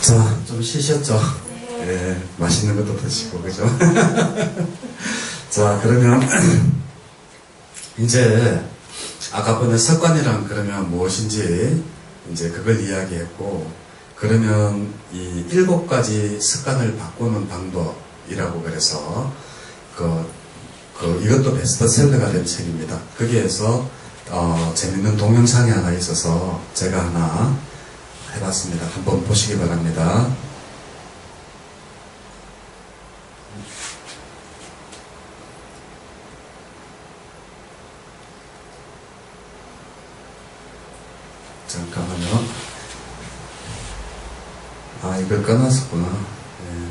자, 좀 쉬셨죠? 예, 맛있는 것도 드시고, 그죠? 자, 그러면, 이제, 아까 번에 습관이란 그러면 무엇인지, 이제 그걸 이야기했고, 그러면 이 7가지 습관을 바꾸는 방법이라고 그래서, 이것도 베스트셀러가 된 책입니다. 거기에서, 재밌는 동영상이 하나 있어서 제가 하나 해봤습니다. 한번 보시기 바랍니다. 잠깐만요. 아, 이걸 꺼놨었구나. 네.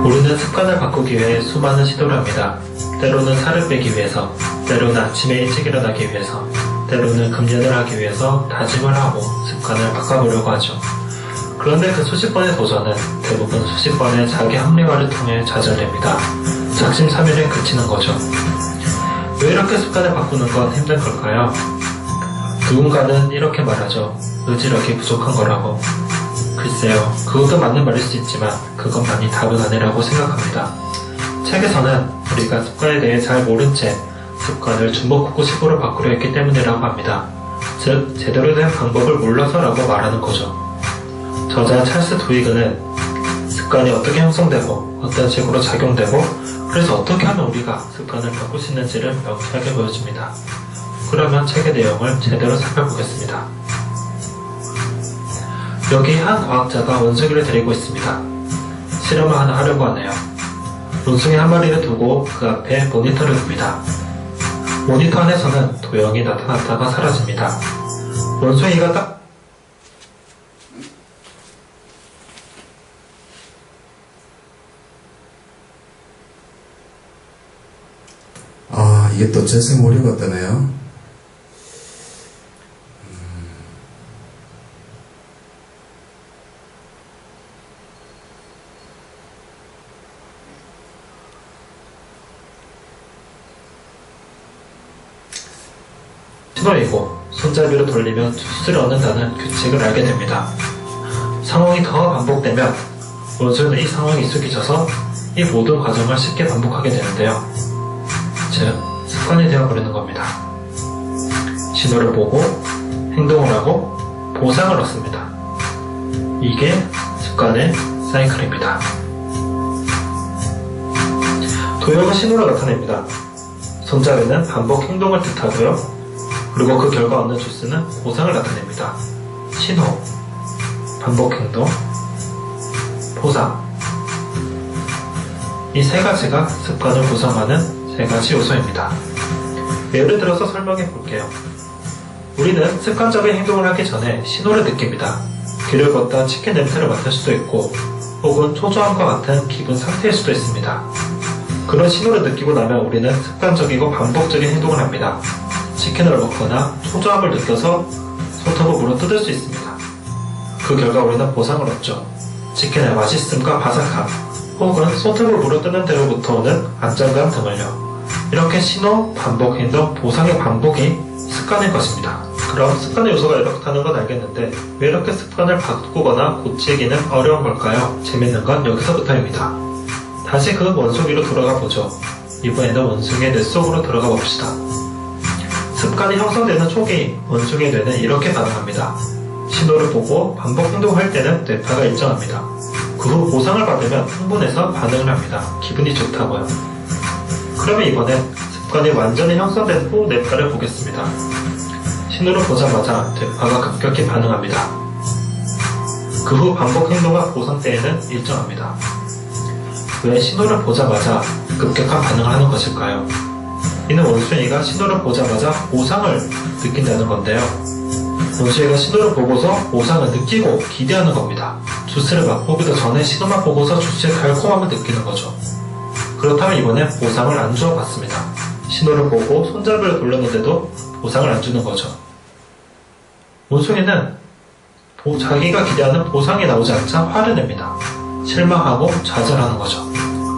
우리는 습관을 바꾸기 위해 수많은 시도를 합니다. 때로는 살을 빼기 위해서, 때로는 아침에 일찍 일어나기 위해서, 때로는 금연을 하기 위해서 다짐을 하고 습관을 바꿔보려고 하죠. 그런데 그 수십 번의 도전은 대부분 수십 번의 자기 합리화를 통해 좌절됩니다. 작심삼일에 그치는 거죠. 왜 이렇게 습관을 바꾸는 건 힘든 걸까요? 누군가는 이렇게 말하죠. 의지력이 부족한 거라고. 글쎄요, 그것도 맞는 말일 수 있지만 그것만이 답은 아니라고 생각합니다. 책에서는 우리가 습관에 대해 잘 모른 채 습관을 중복구식으로 바꾸려 했기 때문이라고 합니다. 즉, 제대로 된 방법을 몰라서라고 말하는 거죠. 저자 찰스 두이그는 습관이 어떻게 형성되고 어떤 식으로 작용되고 그래서 어떻게 하면 우리가 습관을 바꿀 수 있는지를 명쾌하게 보여줍니다. 그러면 책의 내용을 제대로 살펴보겠습니다. 여기 한 과학자가 원숭이를 데리고 있습니다. 실험을 하나 하려고 하네요. 원숭이 한 마리를 두고 그 앞에 모니터를 둡니다. 모니터 안에서는 도형이 나타났다가 사라집니다. 원숭이가 딱 이게 또 재생 오류가 뜨네요. 신호이고 손잡이로 돌리면 주스를 얻는다는 규칙을 알게 됩니다. 상황이 더 반복되면 원숭이는 이 상황에 익숙해져서 이 모든 과정을 쉽게 반복하게 되는데요. 즉, 습관이 되어버리는 겁니다. 신호를 보고 행동을 하고 보상을 얻습니다. 이게 습관의 사이클입니다. 도형은 신호를 나타냅니다. 손잡이는 반복 행동을 뜻하고요. 그리고 그 결과 얻는 주스는 보상을 나타냅니다. 신호, 반복 행동, 보상. 이 세 가지가 습관을 구성하는 세 가지 요소입니다. 예를 들어서 설명해 볼게요. 우리는 습관적인 행동을 하기 전에 신호를 느낍니다. 길을 걷다 치킨 냄새를 맡을 수도 있고 혹은 초조함과 같은 기분 상태일 수도 있습니다. 그런 신호를 느끼고 나면 우리는 습관적이고 반복적인 행동을 합니다. 치킨을 먹거나 초조함을 느껴서 손톱을 물어 뜯을 수 있습니다. 그 결과 우리는 보상을 얻죠. 치킨의 맛있음과 바삭함, 혹은 손톱을 물어 뜯는 대로부터 오는 안정감 등을요. 이렇게 신호, 반복, 행동, 보상의 반복이 습관일 것입니다. 그럼 습관의 요소가 이렇다는 건 알겠는데 왜 이렇게 습관을 바꾸거나 고치기는 어려운 걸까요? 재밌는 건 여기서부터입니다. 다시 그 원숭이로 돌아가 보죠. 이번에는 원숭이의 뇌 속으로 들어가 봅시다. 습관이 형성되는 초기 원숭이의 뇌는 이렇게 반응합니다. 신호를 보고 반복 행동할 때는 뇌파가 일정합니다. 그 후 보상을 받으면 흥분해서 반응을 합니다. 기분이 좋다고요. 그러면 이번엔 습관이 완전히 형성된 후 뇌파를 보겠습니다. 신호를 보자마자 뇌파가 급격히 반응합니다. 그 후 반복 행동과 보상 때에는 일정합니다. 왜 신호를 보자마자 급격한 반응을 하는 것일까요? 이는 원숭이가 신호를 보자마자 보상을 느낀다는 건데요. 원숭이가 신호를 보고서 보상을 느끼고 기대하는 겁니다. 주스를 맛보기도 전에 신호만 보고서 주스의 달콤함을 느끼는 거죠. 그렇다면 이번엔 보상을 안 주어 봤습니다. 신호를 보고 손잡이를 돌렸는데도 보상을 안 주는 거죠. 원숭이는 자기가 기대하는 보상이 나오지 않자 화를 냅니다. 실망하고 좌절하는 거죠.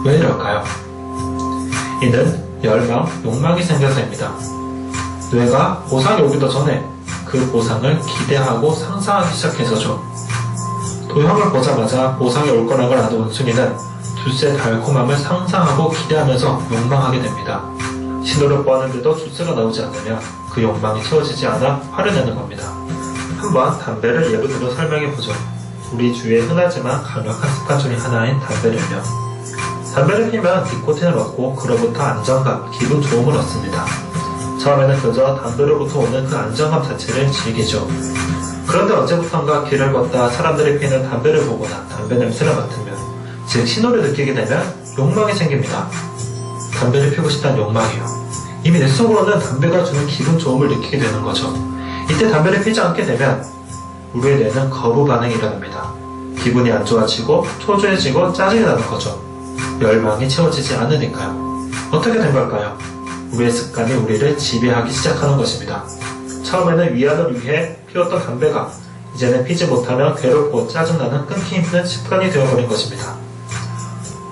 왜 이럴까요? 이는 열망, 욕망이 생겨서입니다. 뇌가 보상이 오기도 전에 그 보상을 기대하고 상상하기 시작해서죠. 도형을 보자마자 보상이 올 거라고 아는 원숭이는 주스의 달콤함을 상상하고 기대하면서 욕망하게 됩니다. 신호를 보았는데도 주스가 나오지 않으면 그 욕망이 채워지지 않아 화를 내는 겁니다. 한번 담배를 예로 들어 설명해보죠. 우리 주위에 흔하지만 강력한 습관 중에 하나인 담배를요. 담배를 피면 니코틴을 얻고 그로부터 안정감, 기분 좋음을 얻습니다. 처음에는 그저 담배로부터 오는 그 안정감 자체를 즐기죠. 그런데 언제부턴가 길을 걷다 사람들이 피는 담배를 보거나 담배 냄새를 맡으면, 즉 신호를 느끼게 되면 욕망이 생깁니다. 담배를 피우고 싶다는 욕망이요. 이미 내 속으로는 담배가 주는 기분 좋음을 느끼게 되는 거죠. 이때 담배를 피지 않게 되면 우리의 뇌는 거부 반응이 일어납니다. 기분이 안 좋아지고 초조해지고 짜증이 나는 거죠. 열망이 채워지지 않으니까요. 어떻게 된 걸까요? 우리의 습관이 우리를 지배하기 시작하는 것입니다. 처음에는 위안을 위해 피웠던 담배가 이제는 피지 못하면 괴롭고 짜증나는 끊기 힘든 습관이 되어버린 것입니다.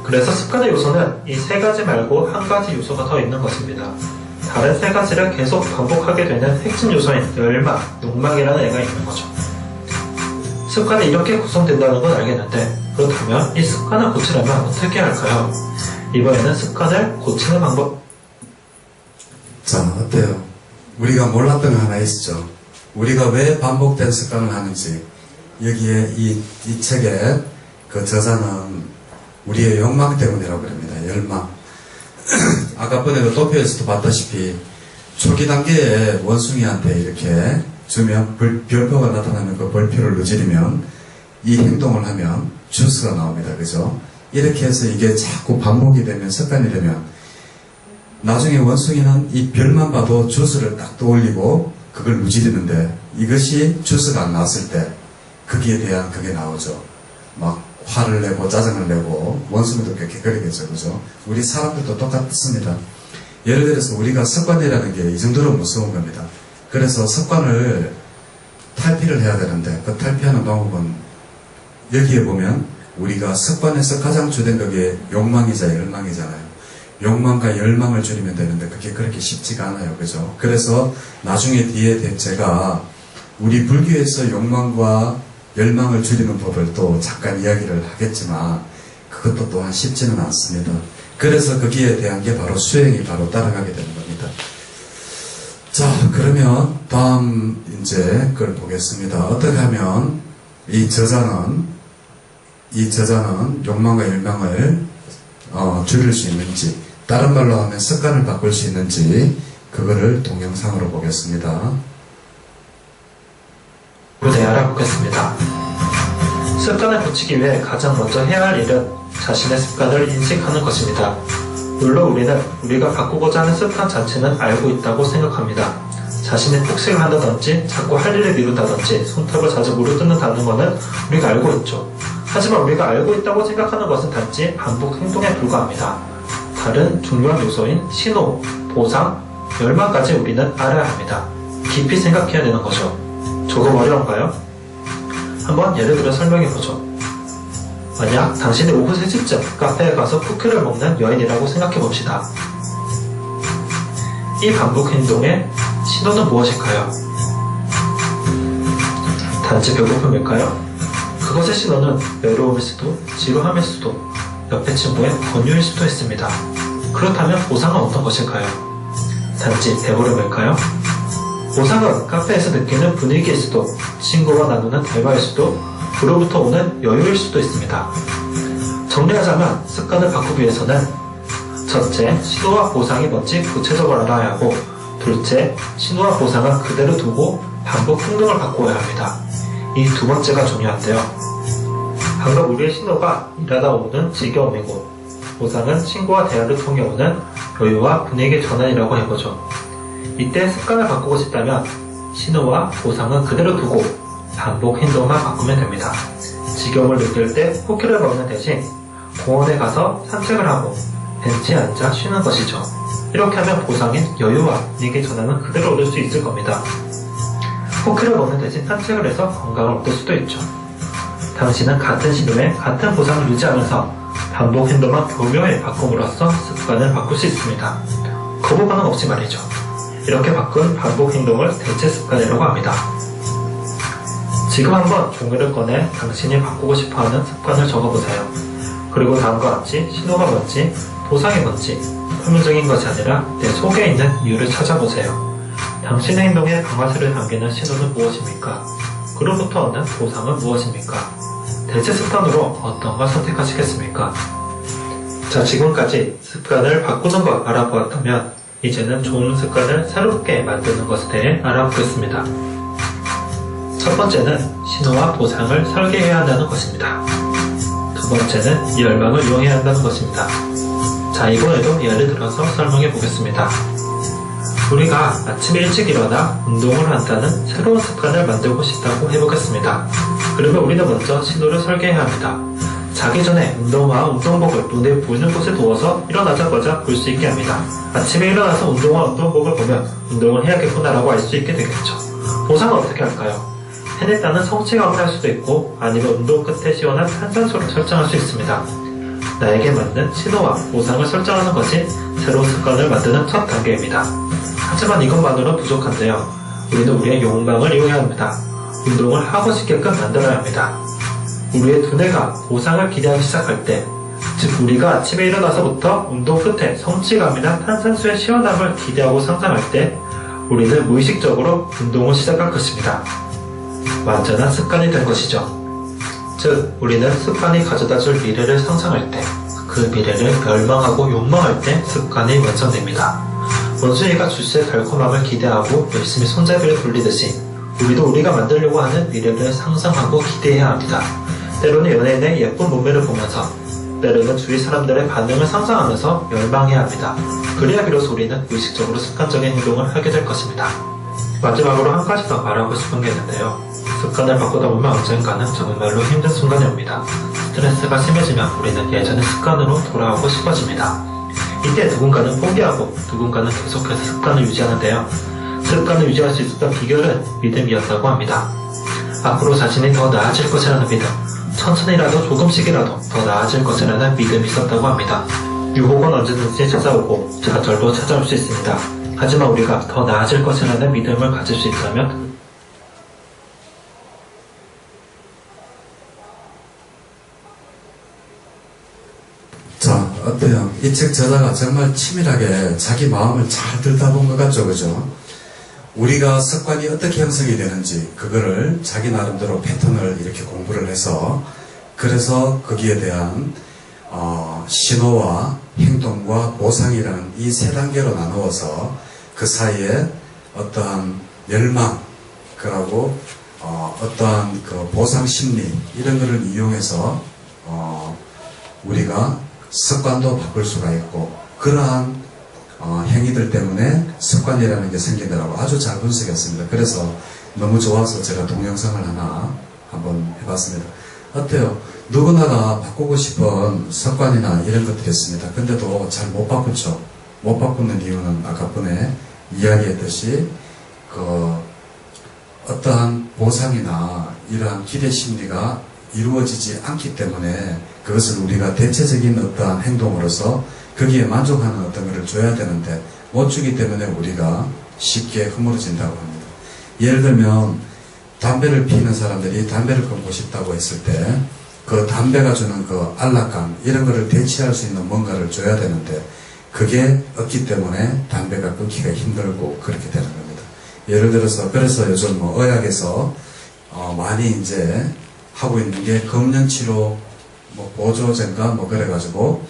그래서 습관의 요소는 이 세 가지 말고 한 가지 요소가 더 있는 것입니다. 다른 세 가지를 계속 반복하게 되는 핵심 요소인 열망, 욕망이라는 애가 있는 거죠. 습관이 이렇게 구성된다는 건 알겠는데, 그렇다면 이 습관을 고치려면 어떻게 할까요? 이번에는 습관을 고치는 방법. 자, 어때요? 우리가 몰랐던 거 하나 있었죠. 우리가 왜 반복된 습관을 하는지. 여기에 이 책에 그 저자는 우리의 욕망 때문이라고 그럽니다. 열망. 아까 번에도 도표에서도 봤다시피 초기 단계에 원숭이한테 이렇게 주면 별표가 나타나면 그 별표를 누지르면 이 행동을 하면 주스가 나옵니다. 그죠? 이렇게 해서 이게 자꾸 반복이 되면 습관이 되면 나중에 원숭이는 이 별만 봐도 주스를 딱 떠올리고 그걸 누지르는데, 이것이 주스가 안 나왔을 때 거기에 대한 그게 나오죠. 막 화를 내고 짜증을 내고 원숭이도 그렇게 그러겠죠. 그죠? 우리 사람들도 똑같습니다. 예를 들어서 우리가 습관이라는 게 이 정도로 무서운 겁니다. 그래서 습관을 탈피를 해야 되는데 그 탈피하는 방법은 여기에 보면 우리가 습관에서 가장 주된 그게 욕망이자 열망이잖아요. 욕망과 열망을 줄이면 되는데 그게 그렇게 쉽지가 않아요. 그죠? 그래서 나중에 뒤에 제가 우리 불교에서 욕망과 열망을 줄이는 법을 또 잠깐 이야기를 하겠지만 그것도 또한 쉽지는 않습니다. 그래서 거기에 대한 게 바로 수행이 바로 따라가게 되는 겁니다. 자, 그러면 다음 이제 그걸 보겠습니다. 어떻게 하면 이 저자는 욕망과 열망을 줄일 수 있는지, 다른 말로 하면 습관을 바꿀 수 있는지, 그거를 동영상으로 보겠습니다. 네, 알아보겠습니다. 습관을 고치기 위해 가장 먼저 해야 할 일은 자신의 습관을 인식하는 것입니다. 물론 우리는 우리가 바꾸고자 하는 습관 자체는 알고 있다고 생각합니다. 자신이 폭식을 한다든지 자꾸 할 일을 미룬다든지 손톱을 자주 물어뜯는다는 것은 우리가 알고 있죠. 하지만 우리가 알고 있다고 생각하는 것은 단지 반복 행동에 불과합니다. 다른 중요한 요소인 신호, 보상, 열망까지 우리는 알아야 합니다. 깊이 생각해야 되는 거죠. 조금 어려운가요? 한번 예를 들어 설명해보죠. 만약 당신이 오후 3시쯤 카페에 가서 쿠키를 먹는 여인이라고 생각해봅시다. 이 반복 행동의 신호는 무엇일까요? 단지 배고픔일까요? 그것의 신호는 외로움일 수도, 지루함일 수도, 옆에 친구의 권유일 수도 있습니다. 그렇다면 보상은 어떤 것일까요? 단지 배부름일까요? 보상은 카페에서 느끼는 분위기일 수도, 친구와 나누는 대화일 수도, 그로부터 오는 여유일 수도 있습니다. 정리하자면 습관을 바꾸기 위해서는 첫째, 신호와 보상이 뭔지 구체적으로 알아야 하고, 둘째, 신호와 보상은 그대로 두고 반복 행동을 바꾸어야 합니다. 이 두 번째가 중요한데요. 방금 우리의 신호가 일하다 오는 지겨움이고, 보상은 친구와 대화를 통해 오는 여유와 분위기의 전환이라고 해보죠. 이때 습관을 바꾸고 싶다면 신호와 보상은 그대로 두고 반복 행동만 바꾸면 됩니다. 지겨움을 느낄 때 쿠키를 먹는 대신 공원에 가서 산책을 하고 벤치에 앉아 쉬는 것이죠. 이렇게 하면 보상인 여유와 분위기의 전환은 그대로 얻을 수 있을 겁니다. 쿠키를 먹는 대신 산책을 해서 건강을 얻을 수도 있죠. 당신은 같은 신호에 같은 보상을 유지하면서 반복 행동만 교묘히 바꿈으로써 습관을 바꿀 수 있습니다. 거부 반응 없이 말이죠. 이렇게 바꾼 반복 행동을 대체 습관이라고 합니다. 지금 한번 종이를 꺼내 당신이 바꾸고 싶어하는 습관을 적어보세요. 그리고 다음과 같이 신호가 뭔지, 보상이 뭔지 표면적인 것이 아니라 내 속에 있는 이유를 찾아보세요. 당신의 행동에 방아쇠를 당기는 신호는 무엇입니까? 그로부터 얻는 보상은 무엇입니까? 대체 습관으로 어떤 걸 선택하시겠습니까? 자, 지금까지 습관을 바꾸는 것 알아보았다면 이제는 좋은 습관을 새롭게 만드는 것에 대해 알아보겠습니다. 첫 번째는 신호와 보상을 설계해야 한다는 것입니다. 두 번째는 열망을 이용해야 한다는 것입니다. 자, 이번에도 예를 들어서 설명해 보겠습니다. 우리가 아침에 일찍 일어나 운동을 한다는 새로운 습관을 만들고 싶다고 해보겠습니다. 그러면 우리는 먼저 신호를 설계해야 합니다. 자기 전에 운동화, 운동복을 눈에 보이는 곳에 두어서 일어나자마자 볼 수 있게 합니다. 아침에 일어나서 운동화, 운동복을 보면 운동을 해야겠구나라고 알 수 있게 되겠죠. 보상은 어떻게 할까요? 해냈다는 성취감을 할 수도 있고 아니면 운동 끝에 시원한 탄산수를 설정할 수 있습니다. 나에게 맞는 신호와 보상을 설정하는 것이 새로운 습관을 만드는 첫 단계입니다. 하지만 이것만으로는 부족한데요. 우리는 우리의 욕망을 이용해야 합니다. 운동을 하고 싶게끔 만들어야 합니다. 우리의 두뇌가 보상을 기대하기 시작할 때, 즉 우리가 아침에 일어나서부터 운동 끝에 성취감이나 탄산수의 시원함을 기대하고 상상할 때 우리는 무의식적으로 운동을 시작할 것입니다. 완전한 습관이 된 것이죠. 즉 우리는 습관이 가져다줄 미래를 상상할 때, 그 미래를 멸망하고 욕망할 때 습관이 완성됩니다. 원숭이가 주스의 달콤함을 기대하고 열심히 손잡이를 돌리듯이 우리도 우리가 만들려고 하는 미래를 상상하고 기대해야 합니다. 때로는 연예인의 예쁜 몸매를 보면서, 때로는 주위 사람들의 반응을 상상하면서 열망해야 합니다. 그래야 비로소 우리는 의식적으로 습관적인 행동을 하게 될 것입니다. 마지막으로 한 가지 더 말하고 싶은 게 있는데요. 습관을 바꾸다 보면 언젠가는 정말로 힘든 순간이 옵니다. 스트레스가 심해지면 우리는 예전의 습관으로 돌아오고 싶어집니다. 이때 누군가는 포기하고 누군가는 계속해서 습관을 유지하는데요. 습관을 유지할 수 있었던 비결은 믿음이었다고 합니다. 앞으로 자신이 더 나아질 것이라는 믿음, 천천히라도 조금씩이라도 더 나아질 것이라는 믿음이 있었다고 합니다. 유혹은 언제든지 찾아오고 좌절도 찾아올 수 있습니다. 하지만 우리가 더 나아질 것이라는 믿음을 가질 수 있다면 자, 어때요? 이 책 저자가 정말 치밀하게 자기 마음을 잘 들여다본 것 같죠, 그죠? 우리가 습관이 어떻게 형성이 되는지 그거를 자기 나름대로 패턴을 이렇게 공부를 해서, 그래서 거기에 대한 신호와 행동과 보상이라는 이 세 단계로 나누어서 그 사이에 어떠한 열망, 그리고 어떠한 그 보상 심리 이런 거를 이용해서 우리가 습관도 바꿀 수가 있고, 그러한 행위들 때문에 습관이라는 게 생기더라고. 아주 잘 분석했습니다. 그래서 너무 좋아서 제가 동영상을 하나 한번 해봤습니다. 어때요? 누구나가 바꾸고 싶은 습관이나 이런 것들이 있습니다. 근데도 잘 못 바꾸죠. 못 바꾸는 이유는 아까 전에 이야기했듯이 어떠한 보상이나 이러한 기대 심리가 이루어지지 않기 때문에 그것을 우리가 대체적인 어떠한 행동으로서 거기에 만족하는 어떤 것을 줘야 되는데 못 주기 때문에 우리가 쉽게 허물어진다고 합니다. 예를 들면 담배를 피우는 사람들이 담배를 끊고 싶다고 했을 때 그 담배가 주는 그 안락감 이런 것을 대체할 수 있는 뭔가를 줘야 되는데 그게 없기 때문에 담배가 끊기가 힘들고 그렇게 되는 겁니다. 예를 들어서 그래서 요즘 의학에서 많이 이제 하고 있는 게 금연치료 보조제인가 그래가지고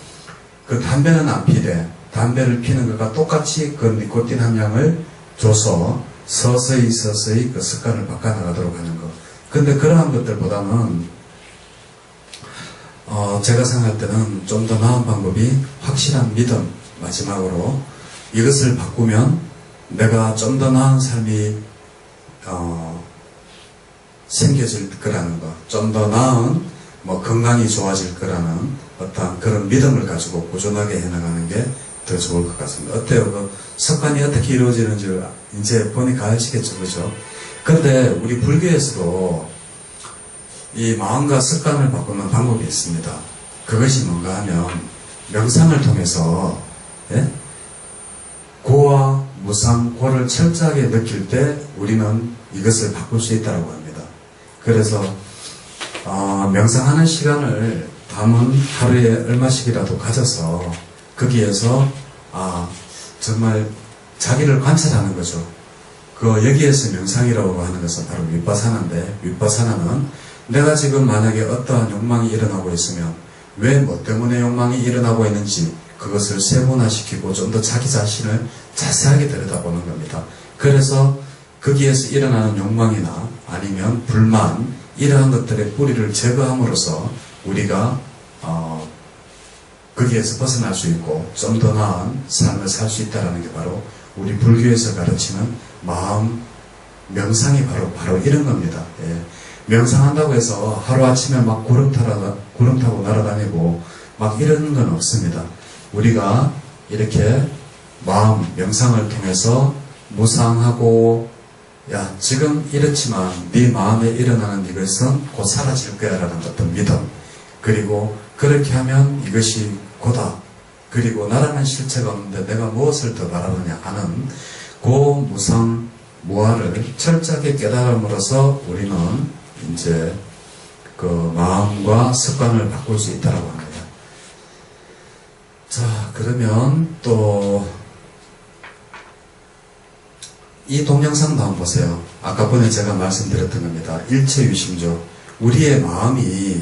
그 담배는 안 피되 담배를 피는 것과 똑같이 그 니코틴 함량을 줘서 서서히 그 습관을 바꿔나가도록 하는 것. 근데 그러한 것들보다는 제가 생각할 때는 좀 더 나은 방법이 확실한 믿음, 마지막으로 이것을 바꾸면 내가 좀 더 나은 삶이 생겨질 거라는 것, 좀 더 나은 건강이 좋아질 거라는 어떤 그런 믿음을 가지고 꾸준하게 해나가는 게 더 좋을 것 같습니다. 어때요? 그 습관이 어떻게 이루어지는지를 이제 보니까 아시겠죠, 그죠? 근데 우리 불교에서도 이 마음과 습관을 바꾸는 방법이 있습니다. 그것이 뭔가 하면 명상을 통해서 예? 고와 무상, 고를 철저하게 느낄 때 우리는 이것을 바꿀 수 있다고 합니다. 그래서 명상하는 시간을 담은 하루에 얼마씩이라도 가져서 거기에서 정말 자기를 관찰하는 거죠. 여기에서 명상이라고 하는 것은 바로 윗바사나인데, 윗바사나는 내가 지금 만약에 어떠한 욕망이 일어나고 있으면 왜 뭐 때문에 욕망이 일어나고 있는지 그것을 세분화시키고 좀 더 자기 자신을 자세하게 들여다보는 겁니다. 그래서 거기에서 일어나는 욕망이나 아니면 불만, 이러한 것들의 뿌리를 제거함으로써 우리가 거기에서 벗어날 수 있고 좀 더 나은 삶을 살 수 있다는 게 바로 우리 불교에서 가르치는 마음 명상이 바로 이런 겁니다. 예. 명상한다고 해서 하루아침에 막 구름 타고 날아다니고 막 이런 건 없습니다. 우리가 이렇게 마음 명상을 통해서 무상하고 지금 이렇지만 네 마음에 일어나는 이것은 곧 사라질 거야 라는 어떤 믿음, 그리고 그렇게 하면 이것이 고다, 그리고 나라는 실체가 없는데 내가 무엇을 더 바라느냐 하는 그 무상 무아를 철저하게 깨달음으로써 우리는 이제 그 마음과 습관을 바꿀 수 있다고 합니다. 자, 그러면 또 이 동영상도 한번 보세요. 아까 전에 제가 말씀드렸던 겁니다. 일체유심조, 우리의 마음이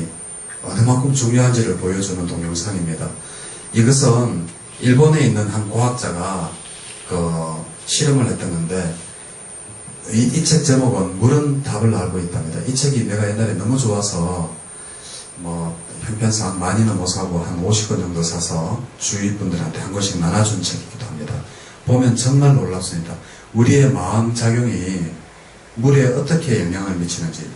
얼마만큼 중요한지를 보여주는 동영상입니다. 이것은 일본에 있는 한 과학자가 실험을 했던 건데, 이 책 제목은 물은 답을 알고 있답니다. 이 책이 내가 옛날에 너무 좋아서 형편상 많이는 못 사고 한 50권 정도 사서 주위 분들한테 한 권씩 나눠준 책이기도 합니다. 보면 정말 놀랍습니다. 우리의 마음 작용이 물에 어떻게 영향을 미치는지,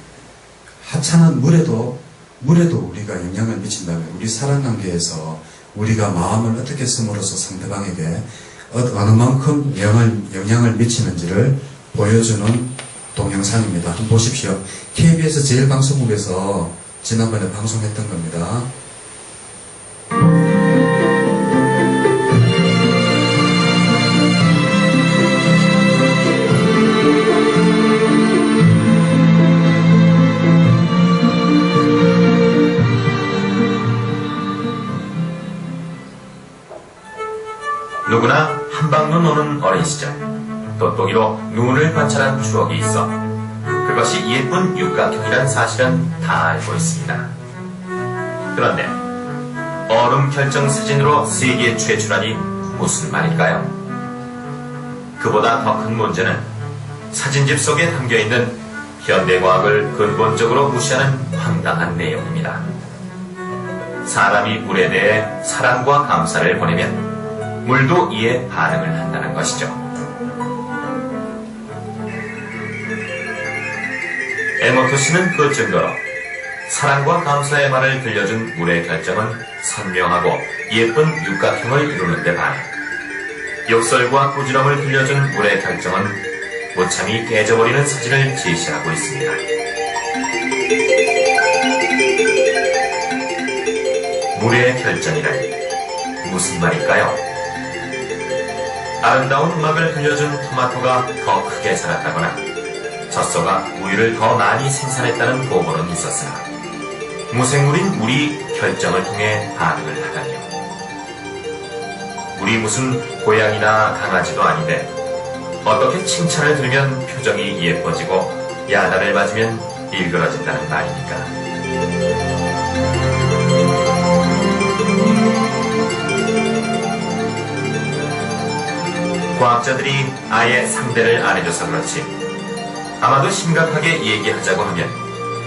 하찮은 물에도 우리가 영향을 미친다면 우리 사람관계에서 우리가 마음을 어떻게 쓰므로써 상대방에게 어느 만큼 영향을 미치는지를 보여주는 동영상입니다. 한번 보십시오. KBS 제일방송국에서 지난번에 방송했던 겁니다. 누구나 한방눈 오는 어린 시절, 돋보기로 눈을 관찰한 추억이 있어 그것이 예쁜 육각형이란 사실은 다 알고 있습니다. 그런데 얼음 결정 사진으로 세계 최초라니 무슨 말일까요? 그보다 더 큰 문제는 사진집 속에 담겨있는 현대과학을 근본적으로 무시하는 황당한 내용입니다. 사람이 물에 대해 사랑과 감사를 보내면 물도 이에 반응을 한다는 것이죠. 에모토 씨는 그 증거로 사랑과 감사의 말을 들려준 물의 결정은 선명하고 예쁜 육각형을 이루는 데 반해, 욕설과 꾸지럼을 들려준 물의 결정은 무참히 깨져버리는 사진을 제시하고 있습니다. 물의 결정이라니 무슨 말일까요? 아름다운 음악을 들려준 토마토가 더 크게 자랐다거나 젖소가 우유를 더 많이 생산했다는 보고는 있었으나 무생물인 물이 결정을 통해 반응을 하다니요. 우리 무슨 고양이나 강아지도 아닌데 어떻게 칭찬을 들으면 표정이 예뻐지고 야단을 맞으면 일그러진다는 말입니까? 과학자들이 아예 상대를 안 해줘서 그렇지 아마도 심각하게 얘기하자고 하면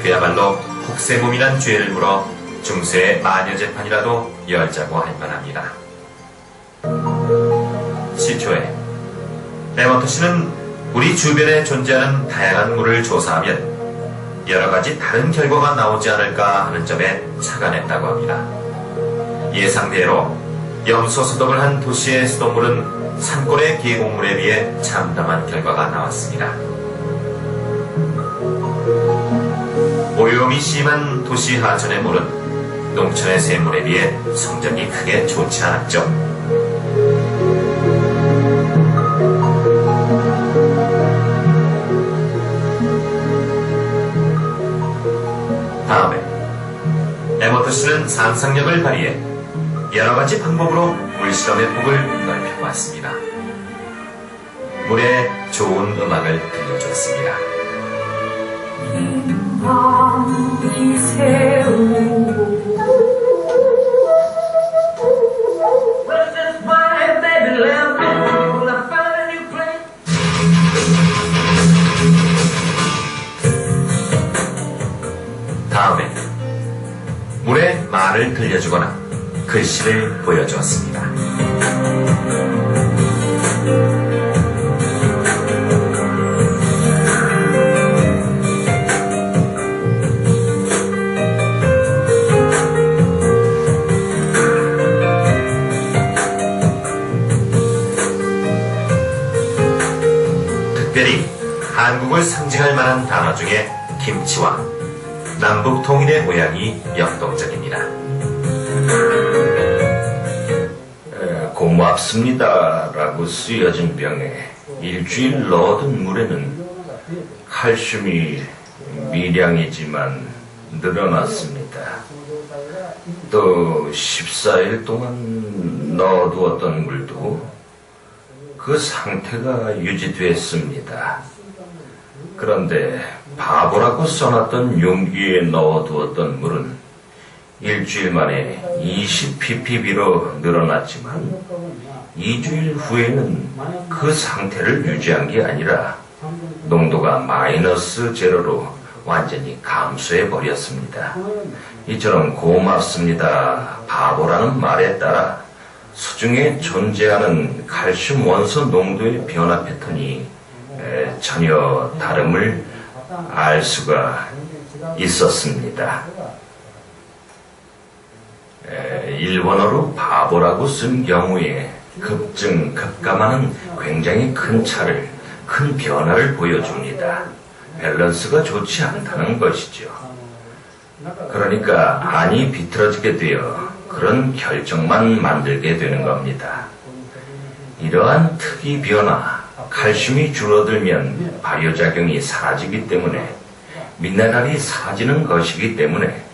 그야말로 혹세무민한 죄를 물어 중세의 마녀재판이라도 열자고 할 만합니다. 10초에 에모토 씨는 우리 주변에 존재하는 다양한 물을 조사하면 여러가지 다른 결과가 나오지 않을까 하는 점에 착안했다고 합니다. 예상대로 염소 소독을 한 도시의 수돗물은 산골의 계곡물에 비해 참담한 결과가 나왔습니다. 저음이 심한 도시 하천의 물은 농촌의 샘물에 비해 성적이 크게 좋지 않았죠. 다음에 에머터 씨는 상상력을 발휘해 여러 가지 방법으로 물실험의 폭을 넓혀왔습니다. 물에 좋은 음악을 들려주었습니다. 밤이 새우고 Where's this white baby left? Will I find a new place? 다음에 물에 말을 들려주거나 글씨를 보여주었습니다. 특별히 한국을 상징할 만한 단어 중에 김치와 남북 통일의 모양이 역동적입니다. 고맙습니다라고 쓰여진 병에 일주일 넣어둔 물에는 칼슘이 미량이지만 늘어났습니다. 또 14일 동안 넣어두었던 물도 그 상태가 유지됐습니다. 그런데 바보라고 써놨던 용기에 넣어두었던 물은 일주일 만에 20ppb로 늘어났지만 2주일 후에는 그 상태를 유지한 게 아니라 농도가 마이너스 제로로 완전히 감소해 버렸습니다. 이처럼 고맙습니다, 바보라는 말에 따라 수중에 존재하는 칼슘 원소 농도의 변화 패턴이 전혀 다름을 알 수가 있었습니다. 일본어로 바보라고 쓴 경우에 급증, 급감하는 굉장히 큰 차를, 큰 변화를 보여줍니다. 밸런스가 좋지 않다는 것이죠. 그러니까 안이 비틀어지게 되어 그런 결정만 만들게 되는 겁니다. 이러한 특이 변화, 칼슘이 줄어들면 발효작용이 사라지기 때문에 미네랄이 사라지는 것이기 때문에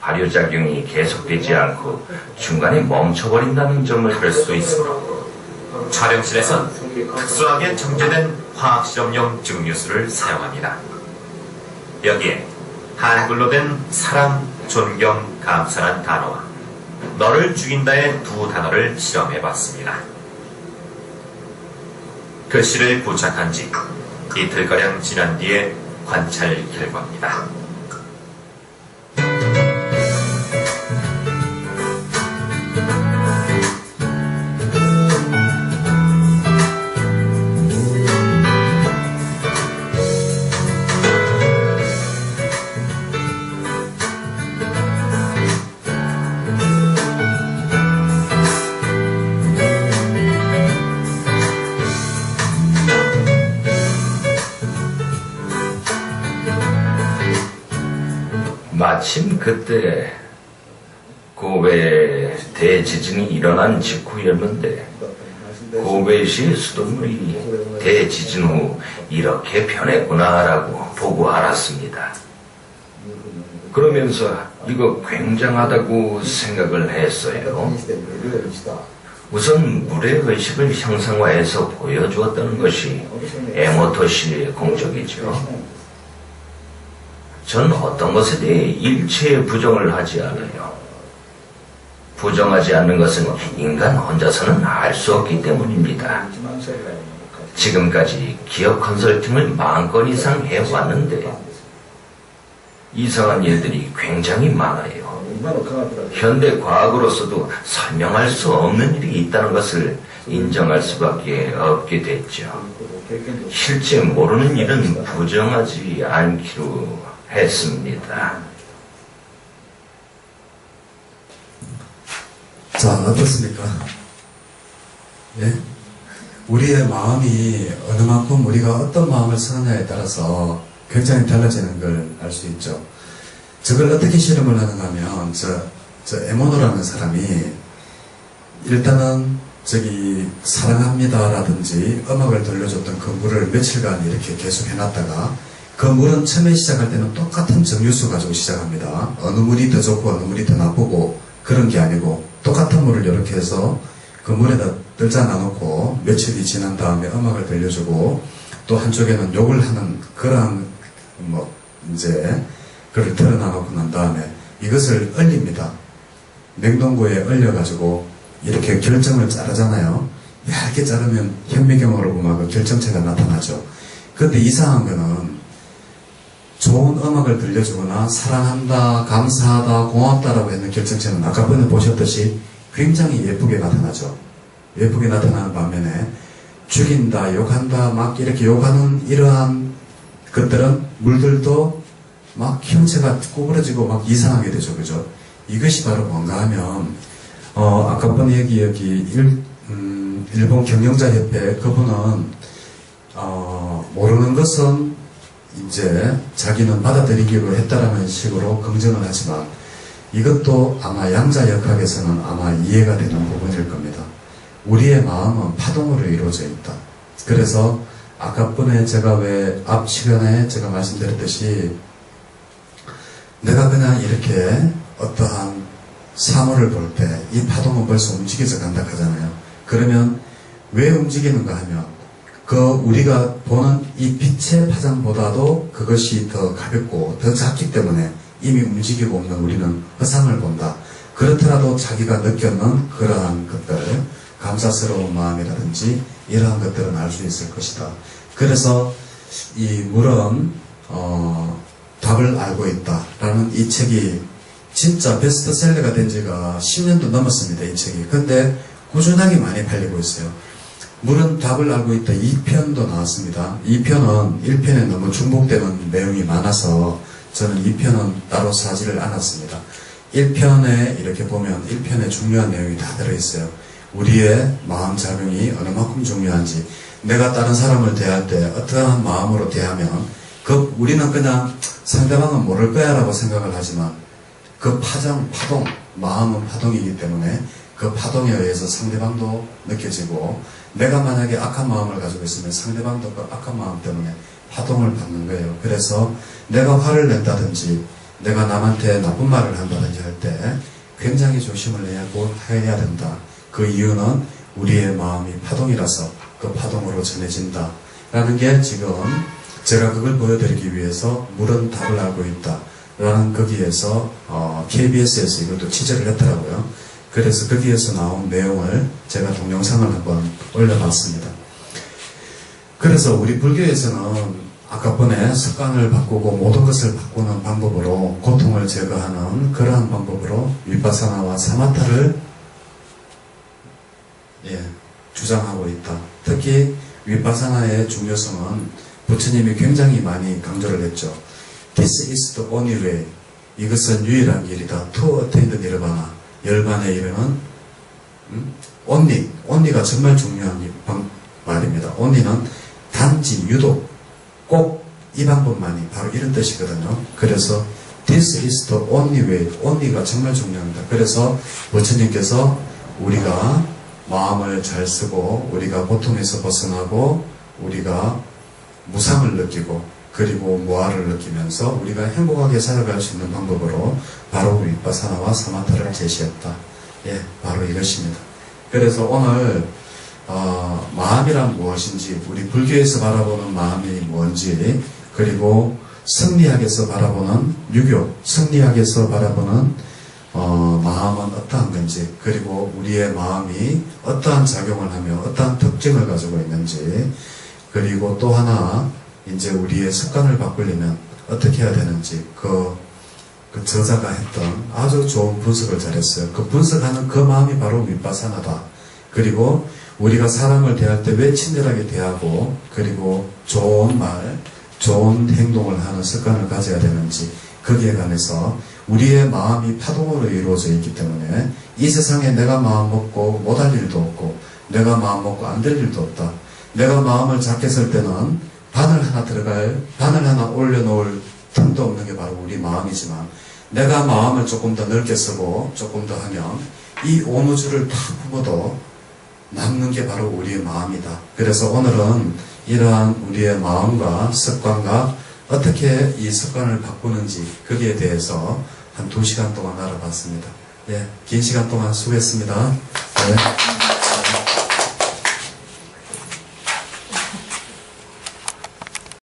발효작용이 계속되지 않고 중간에 멈춰버린다는 점을 알 수 있습니다. 촬영실에선 특수하게 정제된 화학실험용 증류수를 사용합니다. 여기에 한글로 된 사랑, 존경, 감사란 단어와 너를 죽인다의 두 단어를 실험해봤습니다. 글씨를 부착한 지 이틀가량 지난 뒤에 관찰 결과입니다. 마침 그때 고베 대지진이 일어난 직후였는데 고베시의 수돗물이 대지진 후 이렇게 변했구나라고 보고 알았습니다. 그러면서 이거 굉장하다고 생각을 했어요. 우선 물의 의식을 형상화해서 보여주었다는 것이 에모토 씨의 공적이죠. 전 어떤 것에 대해 일체의 부정을 하지 않아요. 부정하지 않는 것은 인간 혼자서는 알 수 없기 때문입니다. 지금까지 기업 컨설팅을 10,000건 이상 해왔는데 이상한 일들이 굉장히 많아요. 현대 과학으로서도 설명할 수 없는 일이 있다는 것을 인정할 수밖에 없게 됐죠. 실제 모르는 일은 부정하지 않기로 했습니다. 자, 어떻습니까? 예? 우리의 마음이 어느 만큼 우리가 어떤 마음을 쓰느냐에 따라서 굉장히 달라지는 걸 알 수 있죠. 저걸 어떻게 실험을 하는가 하면, 저 에모노라는 사람이, 일단은, 사랑합니다라든지 음악을 들려줬던 그 물을 며칠간 이렇게 계속 해놨다가, 그 물은 처음에 시작할 때는 똑같은 정유수 가지고 시작합니다. 어느 물이 더 좋고 어느 물이 더 나쁘고 그런 게 아니고, 똑같은 물을 이렇게 해서 그 물에다 떨자 놔놓고 며칠이 지난 다음에 음악을 들려주고, 또 한쪽에는 욕을 하는 그러한 그걸 털어놔놓고 난 다음에 이것을 얼립니다. 냉동고에 얼려가지고 이렇게 결정을 자르잖아요. 얇게 자르면 현미경으로 보면 그 결정체가 나타나죠. 근데 이상한 거는 좋은 음악을 들려주거나 사랑한다, 감사하다, 고맙다라고 했는 결정체는 아까 전에 보셨듯이 굉장히 예쁘게 나타나죠. 예쁘게 나타나는 반면에 죽인다, 욕한다, 막 이렇게 욕하는 이러한 것들은 물들도 막 형체가 구부러지고 막 이상하게 되죠. 그죠? 이것이 바로 뭔가 하면, 아까 번 여기, 일본 경영자협회 그분은, 모르는 것은 이제 자기는 받아들이기로 했다라는 식으로 긍정을 하지만, 이것도 아마 양자역학에서는 아마 이해가 되는 부분일 겁니다. 우리의 마음은 파동으로 이루어져 있다. 그래서 아까 번에 제가 왜 앞 시간에 제가 말씀드렸듯이 내가 그냥 이렇게 어떠한 사물을 볼 때 이 파동은 벌써 움직여서 간다 하잖아요. 그러면 왜 움직이는가 하면 그 우리가 보는 이 빛의 파장보다도 그것이 더 가볍고 더 작기 때문에 이미 움직이고 없는 우리는 허상을 본다. 그렇더라도 자기가 느꼈는 그러한 것들, 감사스러운 마음이라든지 이러한 것들은 알 수 있을 것이다. 그래서 이 물은 답을 알고 있다라는 이 책이 진짜 베스트셀러가 된 지가 10년도 넘었습니다. 이 책이. 근데 꾸준하게 많이 팔리고 있어요. 물은 답을 알고 있다 2편도 나왔습니다. 2편은 1편에 너무 중복되는 내용이 많아서 저는 2편은 따로 사지를 않았습니다. 1편에 이렇게 보면 1편에 중요한 내용이 다 들어있어요. 우리의 마음작용이 어느 만큼 중요한지, 내가 다른 사람을 대할 때 어떠한 마음으로 대하면 우리는 그냥 상대방은 모를 거야 라고 생각을 하지만 그 파동, 마음은 파동이기 때문에 그 파동에 의해서 상대방도 느껴지고, 내가 만약에 악한 마음을 가지고 있으면 상대방도 그 악한 마음 때문에 파동을 받는 거예요. 그래서 내가 화를 낸다든지 내가 남한테 나쁜 말을 한다든지 할 때 굉장히 조심을 해야 된다. 그 이유는 우리의 마음이 파동이라서 그 파동으로 전해진다 라는 게 지금 제가 그걸 보여드리기 위해서 물은 답을 알고 있다 라는 거기에서 KBS에서 이것도 취재를 했더라고요. 그래서 거기에서 나온 내용을 제가 동영상을 한번 올려봤습니다. 그래서 우리 불교에서는 아까 번에 습관을 바꾸고 모든 것을 바꾸는 방법으로 고통을 제거하는 그러한 방법으로 위파사나와 사마타를 주장하고 있다. 특히 위파사나의 중요성은 부처님이 굉장히 많이 강조를 했죠. This is the only way. 이것은 유일한 길이다. To attain the nirvana. 열반에 이르는 only가 정말 중요한 말입니다. only는 단지 유독 꼭 이 방법만이 바로 이런 뜻이거든요. 그래서 This is the only way. only가 정말 중요합니다. 그래서 부처님께서 우리가 마음을 잘 쓰고 우리가 고통에서 벗어나고 우리가 무상을 느끼고 그리고 무아를 느끼면서 우리가 행복하게 살아갈 수 있는 방법으로 바로 위파사나와 사마타를 제시했다. 바로 이것입니다. 그래서 오늘 마음이란 무엇인지, 우리 불교에서 바라보는 마음이 뭔지, 그리고 성리학에서 바라보는 유교, 성리학에서 바라보는 마음은 어떠한 건지, 그리고 우리의 마음이 어떠한 작용을 하며 어떠한 특징을 가지고 있는지, 그리고 또 하나 이제 우리의 습관을 바꾸려면 어떻게 해야 되는지 그 저자가 했던 아주 좋은 분석을 잘했어요. 그 분석하는 그 마음이 바로 위파사나다. 그리고 우리가 사람을 대할 때 왜 친절하게 대하고 그리고 좋은 말, 좋은 행동을 하는 습관을 가져야 되는지, 거기에 관해서 우리의 마음이 파동으로 이루어져 있기 때문에 이 세상에 내가 마음 먹고 못할 일도 없고 내가 마음 먹고 안 될 일도 없다. 내가 마음을 작게 쓸 때는 바늘 하나 올려놓을 틈도 없는 게 바로 우리 마음이지만 내가 마음을 조금 더 넓게 쓰고 조금 더 하면 이 온 우주를 다 품어도 남는 게 바로 우리의 마음이다. 그래서 오늘은 이러한 우리의 마음과 습관과 어떻게 이 습관을 바꾸는지 거기에 대해서 한 2시간 동안 알아봤습니다. 예, 긴 시간 동안 수고했습니다. 네.